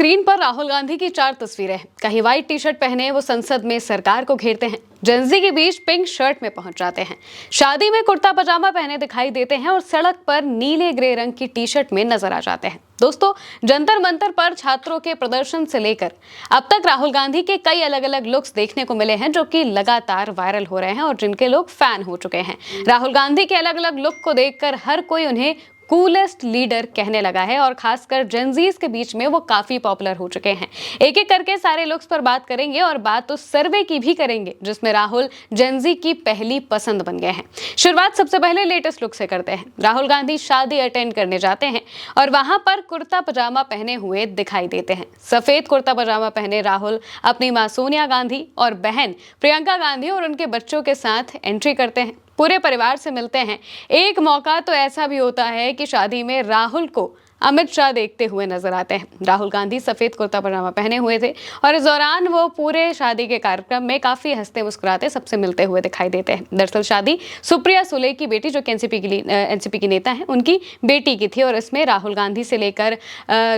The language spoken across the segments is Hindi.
स्क्रीन पर राहुल गांधी की 4 तस्वीरें हैं। कहीं व्हाइट टी शर्ट पहने वो संसद में सरकार को घेरते हैं, जेंजी के बीच पिंक शर्ट में पहुंच जाते हैं, शादी में कुर्ता पजामा पहने दिखाई देते हैं और सड़क पर नीले ग्रे रंग की टी शर्ट में नजर आ जाते हैं। दोस्तों, जंतर मंतर पर छात्रों के प्रदर्शन से लेकर अब तक राहुल गांधी के कई अलग अलग लुक्स देखने को मिले हैं, जो कि लगातार वायरल हो रहे हैं और जिनके लोग फैन हो चुके हैं। राहुल गांधी के अलग अलग लुक को देखकर हर कोई उन्हें कूलेस्ट लीडर कहने लगा है और खासकर जेंजीज के बीच में वो काफी पॉपुलर हो चुके हैं। एक एक करके सारे लुक्स पर बात करेंगे और बात उस सर्वे की भी करेंगे जिसमें राहुल जेंजी की पहली पसंद बन गए हैं। शुरुआत सबसे पहले लेटेस्ट लुक से करते हैं। राहुल गांधी शादी अटेंड करने जाते हैं और वहां पर कुर्ता पजामा पहने हुए दिखाई देते हैं। सफेद कुर्ता पजामा पहने राहुल अपनी मां सोनिया गांधी और बहन प्रियंका गांधी और उनके बच्चों के साथ एंट्री करते हैं। पूरे परिवार से मिलते हैं। एक मौका तो ऐसा भी होता है कि शादी में राहुल को अमित शाह देखते हुए नजर आते हैं। राहुल गांधी सफेद कुर्ता पजामा पहने हुए थे और इस दौरान वो पूरे शादी के कार्यक्रम में काफी हंसते मुस्कुराते सबसे मिलते हुए दिखाई देते हैं। दरअसल शादी सुप्रिया सुले की बेटी, जो कि एनसीपी की नेता हैं, उनकी बेटी की थी और इसमें राहुल गांधी से लेकर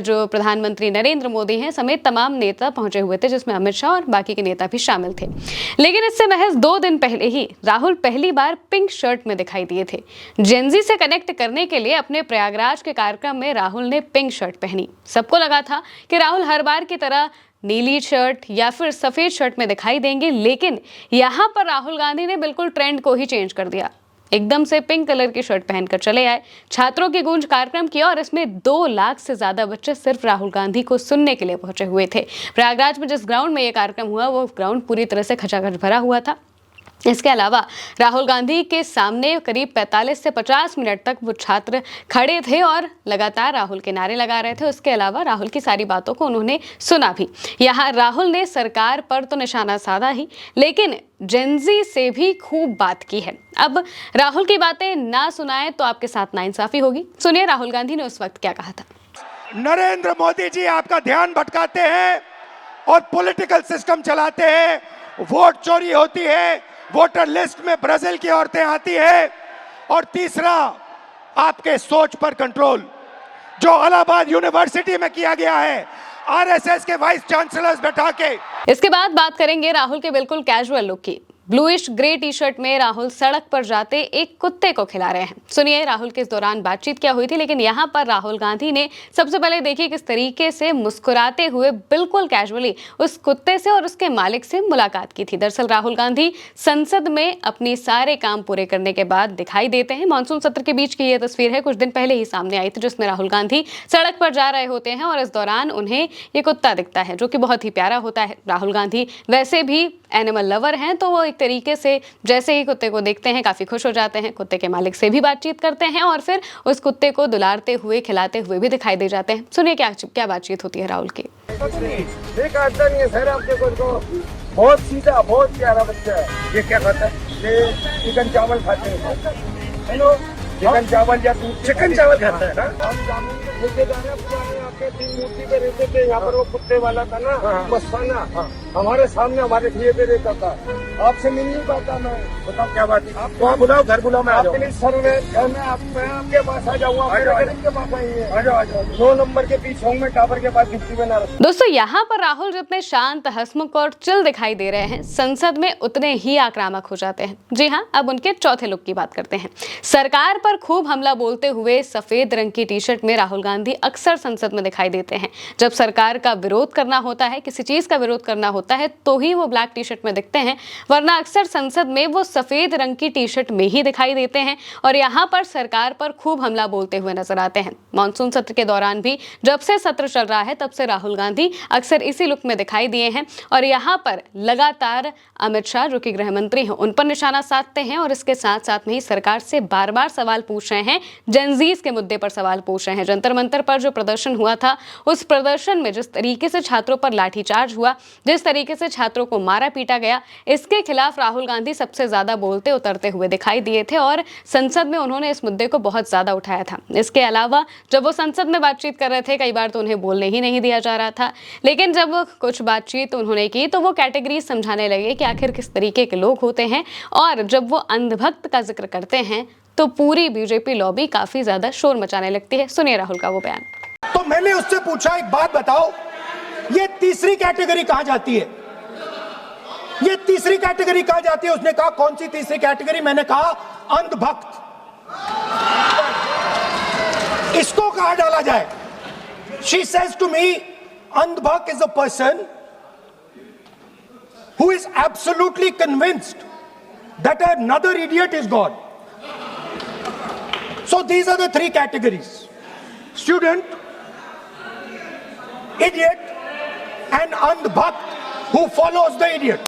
जो प्रधानमंत्री नरेंद्र मोदी हैं समेत तमाम नेता पहुंचे हुए थे, जिसमें अमित शाह और बाकी के नेता भी शामिल थे। लेकिन इससे महज 2 दिन पहले ही राहुल पहली बार पिंक शर्ट में दिखाई दिए थे। जेंजी से कनेक्ट करने के लिए अपने प्रयागराज के कार्यक्रम में राहुल ने पिंक शर्ट पहनी। सबको लगा था कि राहुल हर बार की तरह नीली शर्ट या फिर सफेद शर्ट में दिखाई देंगे, लेकिन यहां पर राहुल गांधी ने बिल्कुल ट्रेंड को ही चेंज कर दिया। एकदम से पिंक कलर की शर्ट पहनकर चले आए। छात्रों की गूंज कार्यक्रम किया और इसमें 2 लाख से ज्यादा बच्चे सिर्फ राहुल गांधी को सुनने के लिए पहुंचे हुए थे। प्रयागराज में जिस ग्राउंड में यह कार्यक्रम हुआ वो ग्राउंड पूरी तरह से खचाखच भरा हुआ था। इसके अलावा राहुल गांधी के सामने करीब 45 से 50 मिनट तक वो छात्र खड़े थे और लगातार राहुल के नारे लगा रहे थे। उसके अलावा राहुल की सारी बातों को उन्होंने सुना भी। यहाँ राहुल ने सरकार पर तो निशाना साधा ही, लेकिन जेंजी से भी खूब बात की है। अब राहुल की बातें ना सुनाएं तो आपके साथ नाइंसाफी होगी। सुनिए राहुल गांधी ने उस वक्त क्या कहा था। नरेंद्र मोदी जी आपका ध्यान भटकाते हैं और पॉलिटिकल सिस्टम चलाते हैं। वोट चोरी होती है, वोटर लिस्ट में ब्राजील की औरतें आती है। और तीसरा, आपके सोच पर कंट्रोल जो इलाहाबाद यूनिवर्सिटी में किया गया है, आरएसएस के वाइस चांसलर्स बैठा के। इसके बाद बात करेंगे राहुल के बिल्कुल कैजुअल लुक की। ब्लूइश ग्रे टी शर्ट में राहुल सड़क पर जाते एक कुत्ते को खिला रहे हैं। सुनिए राहुल के इस दौरान बातचीत क्या हुई थी। लेकिन यहाँ पर राहुल गांधी ने सबसे पहले देखिए किस तरीके से मुस्कुराते हुए बिल्कुल कैजुअली उस कुत्ते से और उसके मालिक से मुलाकात की थी। दरअसल राहुल गांधी संसद में अपनी सारे काम पूरे करने के बाद दिखाई देते हैं। मानसून सत्र के बीच की यह तस्वीर है, कुछ दिन पहले ही सामने आई थी, जिसमें राहुल गांधी सड़क पर जा रहे होते हैं और इस दौरान उन्हें ये कुत्ता दिखता है, जो कि बहुत ही प्यारा होता है। राहुल गांधी वैसे भी एनिमल लवर हैं, तो वो एक तरीके से जैसे ही कुत्ते को देखते हैं काफी खुश हो जाते हैं। कुत्ते के मालिक से भी बातचीत करते हैं और फिर उस कुत्ते को दुलारते हुए खिलाते हुए भी दिखाई दे जाते हैं। सुनिए क्या बातचीत होती है राहुल की। बहुत सीधा, बहुत प्यारा बच्चा है। ये क्या खाता है? ये चिकन चावल खाते हैं। हेलो, चिकन चावल या चिकन चावल खाता है ना? हम जामुन के ठेके जा रहे हैं, पुराने आपके 3 मूर्ति पे रहते थे। यहाँ पर वो कुत्ते वाला था ना, मस्ताना, हमारे सामने हमारे ठेके पे रहता था। आपसे मिल नहीं पाता मैं। बताओ क्या बात है? आप वहाँ बुलाओ, घर बुलाओ, मैं आपके लिए सर मैं आपके पास आ जाऊंगा। के पास आएंगे, आ जाओ। 9 नंबर के पीछे हूँ मैं, टावर के पास गिफ्टी बना रहा। दोस्तों, यहाँ पर राहुल जितने शांत, हंसमुख और चिल दिखाई दे रहे हैं, संसद में उतने ही आक्रामक हो जाते हैं। जी हाँ, अब उनके चौथे लुक की बात करते हैं। सरकार पर खूब हमला बोलते हुए सफेद रंग की टी शर्ट में राहुल गांधी अक्सर संसद में दिखाई देते हैं। जब सरकार का विरोध करना होता है, किसी चीज का विरोध करना होता है, तो ही वो ब्लैक टी शर्ट में दिखते हैं, वरना अक्सर संसद में वो सफेद रंग की टी शर्ट में ही दिखाई देते हैं और यहाँ पर सरकार पर खूब हमला बोलते हुए नजर आते हैं। मानसून सत्र के दौरान भी जब से सत्र चल रहा है तब से राहुल गांधी अक्सर इसी लुक में दिखाई दिए हैं और यहाँ पर लगातार अमित शाह, जो कि गृह मंत्री हैं, उन पर निशाना साधते हैं और इसके साथ साथ में ही सरकार से बार बार सवाल पूछ रहे हैं। जेंजीज के मुद्दे पर सवाल पूछ रहे हैं। जंतर मंतर पर जो प्रदर्शन हुआ था, उस प्रदर्शन में जिस तरीके से छात्रों पर लाठीचार्ज हुआ, जिस तरीके से छात्रों को मारा पीटा गया, इसके खिलाफ राहुल गांधी सबसे ज्यादा बोलते उतरते हुए दिखाई दिए थे और संसद में उन्होंने इस मुद्दे को बहुत ज्यादा उठाया था। इसके अलावा जब वो संसद में बातचीत कर रहे थे, कई बार तो उन्हें बोलने ही नहीं दिया जा रहा था, लेकिन जब कुछ बातचीत उन्होंने की तो वो कैटेगरी समझाने लगे कि आखिर किस तरीके के लोग होते हैं। और जब वो अंधभक्त का जिक्र करते हैं तो पूरी बीजेपी लॉबी काफी ज्यादा शोर मचाने लगती है। सुनिए राहुल का वो बयान। तो मैंने उससे पूछा, एक बात बताओ, ये तीसरी कैटेगरी कहा जाती है, ये तीसरी कैटेगरी कहा जाती है। उसने कहा कौन सी तीसरी कैटेगरी? मैंने कहा अंधभक्त। इसको कहां डाला जाए? She says to me, अंधभक्त is a person who is absolutely convinced that another idiot is God. So these are the three categories: student, idiot, and अंधभक्त who follows the idiot.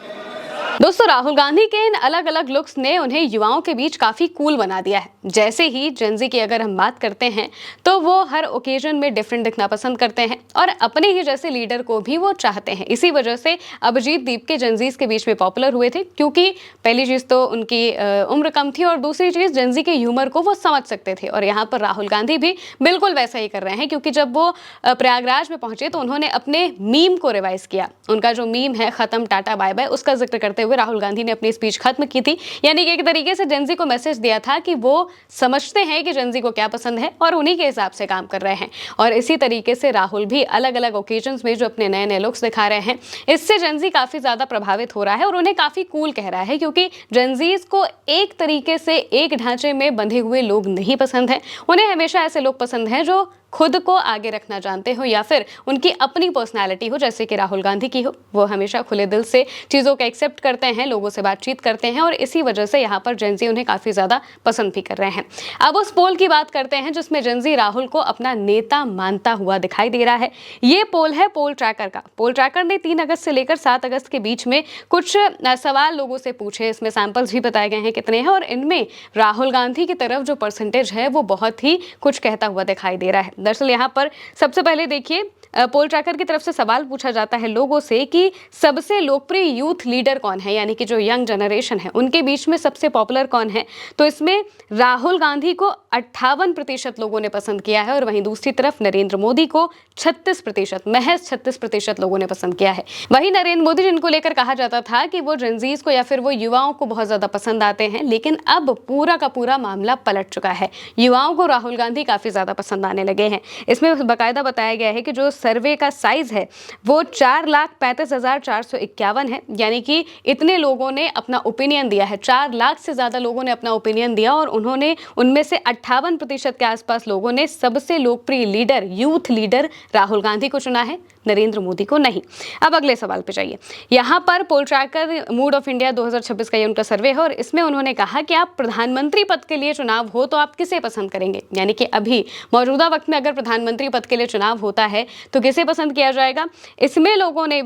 दोस्तों, राहुल गांधी के इन अलग अलग लुक्स ने उन्हें युवाओं के बीच काफी कूल बना दिया है। जैसे ही जेनजी की अगर हम बात करते हैं तो वो हर ओकेजन में डिफरेंट दिखना पसंद करते हैं और अपने ही जैसे लीडर को भी वो चाहते हैं। इसी वजह से अभिजीत दीप के जेनजीज के बीच में पॉपुलर हुए थे, क्योंकि पहली चीज तो उनकी उम्र कम थी और दूसरी चीज जेनजी के ह्यूमर को वो समझ सकते थे। और यहाँ पर राहुल गांधी भी बिल्कुल वैसा ही कर रहे हैं, क्योंकि जब वो प्रयागराज में पहुंचे तो उन्होंने अपने मीम को रिवाइज किया। उनका जो मीम है खत्म टाटा बाय बाय, उसका जिक्र करते हुए राहुल गांधी ने अपनी स्पीच खत्म की थी। यानी कि एक तरीके से जेनजी को मैसेज दिया था कि वो समझते हैं कि जेनजी को क्या पसंद है और उन्हीं के हिसाब से काम कर रहे हैं। और इसी तरीके से राहुल भी अलग अलग ओकेजन्स में जो अपने नए नए लुक्स दिखा रहे हैं, इससे जेनजी काफी ज्यादा प्रभावित हो रहा है और उन्हें काफी कूल कह रहा है, क्योंकि जेनजीज को एक तरीके से एक ढांचे में बंधे हुए लोग नहीं पसंद है। उन्हें हमेशा ऐसे लोग पसंद हैं जो खुद को आगे रखना जानते हो या फिर उनकी अपनी पर्सनालिटी हो, जैसे कि राहुल गांधी की हो। वो हमेशा खुले दिल से चीज़ों को एक्सेप्ट करते हैं, लोगों से बातचीत करते हैं और इसी वजह से यहाँ पर जेनजी उन्हें काफ़ी ज़्यादा पसंद भी कर रहे हैं। अब उस पोल की बात करते हैं जिसमें जेनजी राहुल को अपना नेता मानता हुआ दिखाई दे रहा है। ये पोल है पोल ट्रैकर का। पोल ट्रैकर ने 3 अगस्त से लेकर 7 अगस्त के बीच में कुछ सवाल लोगों से पूछे। इसमें सैंपल्स भी बताए गए हैं कितने हैं, और इनमें राहुल गांधी की तरफ जो परसेंटेज है वो बहुत ही कुछ कहता हुआ दिखाई दे रहा है। दरअसल यहाँ पर सबसे पहले देखिए, पोल ट्रैकर की तरफ से सवाल पूछा जाता है लोगों से कि सबसे लोकप्रिय यूथ लीडर कौन है, यानी कि जो यंग जनरेशन है उनके बीच में सबसे पॉपुलर कौन है। तो इसमें राहुल गांधी को 58% लोगों ने पसंद किया है और वहीं दूसरी तरफ नरेंद्र मोदी को 36%, महज 36% लोगों ने पसंद किया है। वहीं नरेंद्र मोदी, जिनको लेकर कहा जाता था कि वो जेनजीज को या फिर वो युवाओं को बहुत ज्यादा पसंद आते हैं, लेकिन अब पूरा का पूरा मामला पलट चुका है। युवाओं को राहुल गांधी काफी ज्यादा पसंद आने लगे हैं। इसमें बाकायदा बताया गया है कि जो सर्वे का साइज है वो 4,35,451 है, यानी कि इतने लोगों ने अपना ओपिनियन दिया है। 4 लाख से ज्यादा लोगों ने अपना ओपिनियन दिया और उन्होंने उनमें से 58% के आसपास लोगों ने सबसे लोकप्रिय leader, youth leader Rahul Gandhi को चुना है, नरेंद्र मोदी को नहीं। अब अगले सवाल पे जाइए। यहाँ पर पोल ट्रैकर मूड ऑफ इंडिया 2026 का ये उनका सर्वे है और इसमें उन्होंने कहा कि आप प्रधानमंत्री पद के लिए चुनाव हो तो आप किसे पसंद करेंगे, यानी कि अभी मौजूदा वक्त में अगर प्रधानमंत्री पद के लिए चुनाव होता है तो किसे पसंद किया जाएगा। इसमें लोगों ने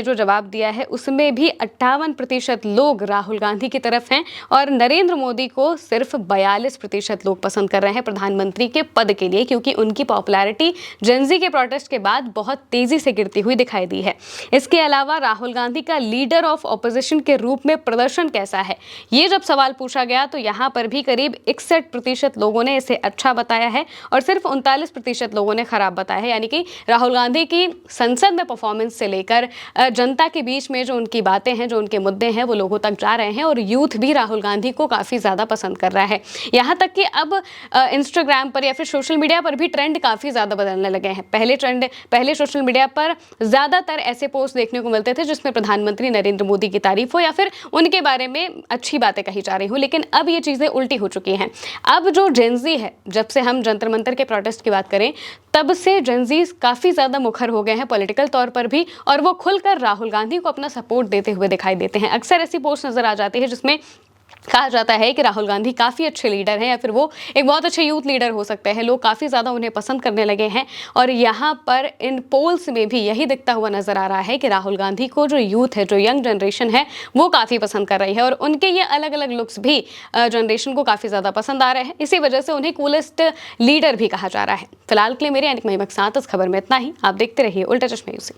जो जवाब दिया है उसमें भी 58% लोग राहुल गांधी की तरफ हैं और नरेंद्र मोदी को सिर्फ 42% लोग पसंद कर रहे हैं प्रधानमंत्री के पद के लिए, क्योंकि उनकी पॉपुलैरिटी जेनजी के प्रोटेस्ट के बाद बहुत तेजी से गिरती हुई दिखाई दी है। इसके अलावा राहुल गांधी का लीडर ऑफ ऑपोजिशन के रूप में प्रदर्शन कैसा है, ये जब सवाल पूछा गया तो यहाँ पर भी करीब 61% लोगों ने इसे अच्छा बताया है और सिर्फ 39% लोगों ने खराब बताया है। यानी कि राहुल गांधी की संसद में परफॉर्मेंस से लेकर जनता के बीच में जो उनकी बातें हैं, जो उनके मुद्दे हैं, वो लोगों तक जा रहे हैं और यूथ भी राहुल गांधी को काफ़ी ज़्यादा पसंद कर रहा है। यहाँ तक कि अब इंस्टाग्राम पर या फिर सोशल मीडिया पर भी ट्रेंड काफ़ी ज़्यादा बदलने लगे हैं। पहले सोशल मीडिया पर ज़्यादातर ऐसे पोस्ट देखने को मिलते थे जिसमें प्रधानमंत्री नरेंद्र मोदी की तारीफ हो या फिर उनके बारे में अच्छी बातें कही जा रही हो, लेकिन अब ये चीज़ें उल्टी हो चुकी हैं। अब जो जेनजी है, जब से हम जंतर मंतर के प्रोटेस्ट की बात करें तब से जेनजीज काफ़ी ज़्यादा मुखर हो गए हैं पॉलिटिकल तौर पर भी, और वो खुलकर राहुल गांधी को अपना सपोर्ट देते हुए दिखाई देते हैं। अक्सर ऐसी पोस्ट नज़र आ जाती है जिसमें कहा जाता है कि राहुल गांधी काफ़ी अच्छे लीडर हैं या फिर वो एक बहुत अच्छे यूथ लीडर हो सकते हैं। लोग काफ़ी ज़्यादा उन्हें पसंद करने लगे हैं और यहाँ पर इन पोल्स में भी यही दिखता हुआ नज़र आ रहा है कि राहुल गांधी को जो यूथ है, जो यंग जनरेशन है, वो काफ़ी पसंद कर रही है और उनके ये अलग अलग लुक्स भी जनरेशन को काफ़ी ज़्यादा पसंद आ रहे हैं। इसी वजह से उन्हें कूलेस्ट लीडर भी कहा जा रहा है। फिलहाल के लिए मेरे यानी महिमा के साथ इस खबर में इतना ही। आप देखते रहिए उल्टा चश्मा यूसी।